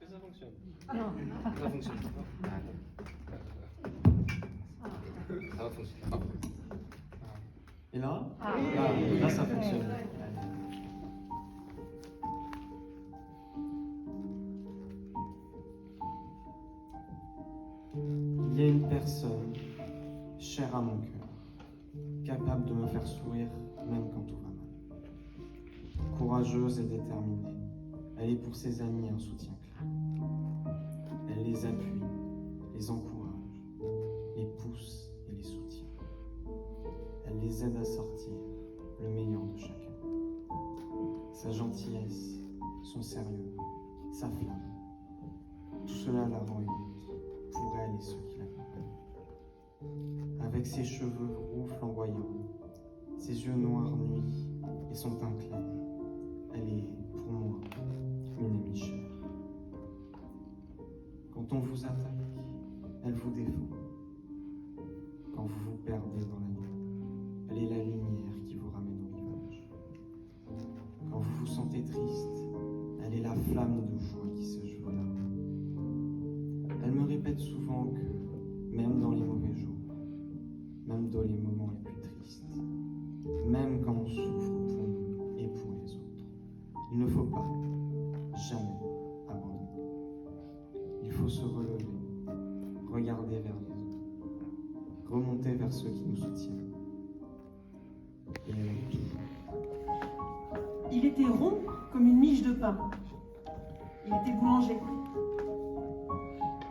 que ça fonctionne? Non. Ça fonctionne. Ça va fonctionner. Et là? Ah. Là, ça fonctionne. Il y a une personne chère à mon cœur, capable de me faire sourire même quand tout va mal. Courageuse et déterminée, elle est pour ses amis un soutien clair. Elle les appuie, les encourage, les pousse et les soutient. Elle les aide à sortir le meilleur de chacun. Sa gentillesse, son sérieux, sa flamme, tout cela la rend unique pour elle et ceux qui l'accompagnent. Avec ses cheveux roux flamboyants, ses yeux noirs nuits et son teint clair, elle est, pour moi, une amie chère. Quand on vous attaque, elle vous défend. Quand vous vous perdez dans la nuit, elle est la lumière qui vous ramène au rivage. Quand vous vous sentez triste, elle est la flamme de joie qui se joue là. Elle me répète souvent que, même dans les mauvais jours, même dans les moments les plus tristes, même quand on souffre pour nous et pour les autres, il ne faut pas jamais abandonner. Il faut se relever, regarder vers les autres, remonter vers ceux qui nous soutiennent. Et elle est toujours. Il était rond comme une miche de pain. Il était boulanger.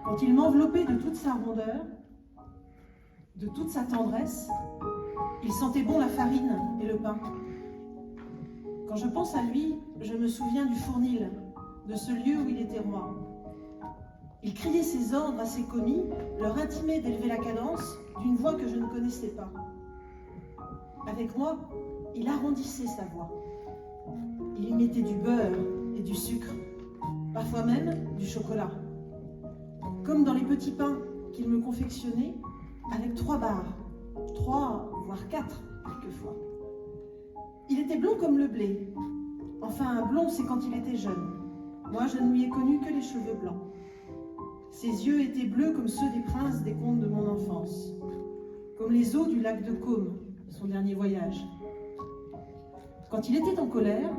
Quand il m'enveloppait de toute sa rondeur, de toute sa tendresse, il sentait bon la farine et le pain. Quand je pense à lui, je me souviens du Fournil, de ce lieu où il était roi. Il criait ses ordres à ses commis, leur intimait d'élever la cadence d'une voix que je ne connaissais pas. Avec moi, il arrondissait sa voix. Il y mettait du beurre et du sucre, parfois même du chocolat. Comme dans les petits pains qu'il me confectionnait avec 3 barres, 3 voire 4 quelquefois. Il était blond comme le blé. Enfin, blond, c'est quand il était jeune. Moi, je ne lui ai connu que les cheveux blancs. Ses yeux étaient bleus comme ceux des princes des contes de mon enfance, comme les eaux du lac de Caume, son dernier voyage. Quand il était en colère,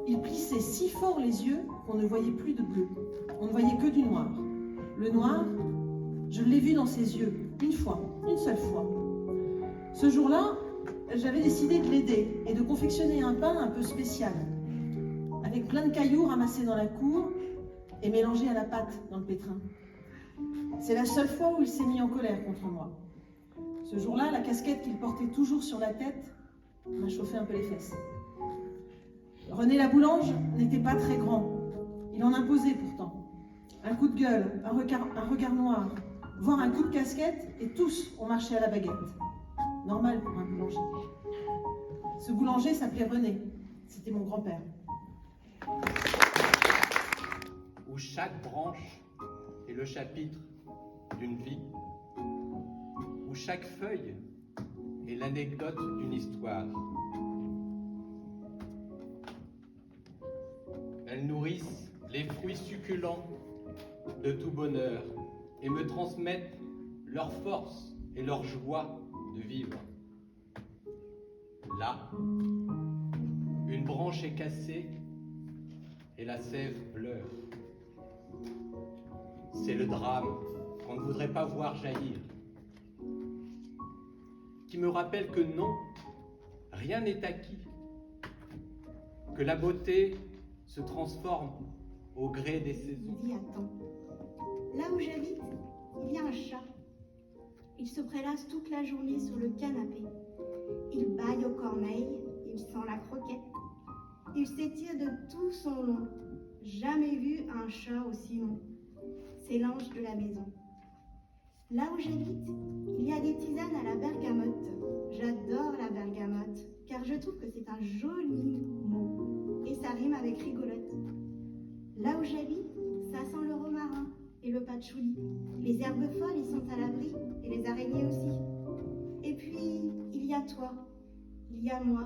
il plissait si fort les yeux qu'on ne voyait plus de bleu. On ne voyait que du noir. Le noir, je l'ai vu dans ses yeux, une fois, une seule fois. Ce jour-là, j'avais décidé de l'aider et de confectionner un pain un peu spécial, avec plein de cailloux ramassés dans la cour et mélangés à la pâte dans le pétrin. C'est la seule fois où il s'est mis en colère contre moi. Ce jour-là, la casquette qu'il portait toujours sur la tête m'a chauffé un peu les fesses. René la boulange n'était pas très grand. Il en imposait pourtant. Un coup de gueule, un regard noir, voire un coup de casquette, et tous ont marché à la baguette. Normal pour un boulanger. Ce boulanger s'appelait René. C'était mon grand-père. Où chaque branche est le chapitre d'une vie, où chaque feuille est l'anecdote d'une histoire. Elles nourrissent les fruits succulents de tout bonheur et me transmettent leur force et leur joie de vivre. Là, une branche est cassée et la sève pleure. C'est le drame qu'on ne voudrait pas voir jaillir, qui me rappelle que non, rien n'est acquis, que la beauté se transforme au gré des saisons. Il dit attends. Là où j'habite, il y a un chat. Il se prélasse toute la journée sur le canapé. Il bâille aux corneilles, il sent la croquette. Il s'étire de tout son long. Jamais vu un chat aussi long. C'est l'ange de la maison. Là où j'habite, il y a des tisanes à la bergamote. J'adore la bergamote, car je trouve que c'est un joli mot. Et ça rime avec rigolote. Là où j'habite, ça sent le romarin et le patchouli. Les herbes folles y sont à l'abri, et les araignées aussi. Et puis, il y a toi, il y a moi,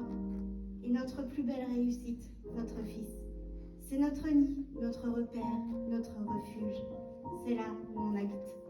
et notre plus belle réussite, notre fils. C'est notre nid, notre repère, notre refuge. C'est là où on habite.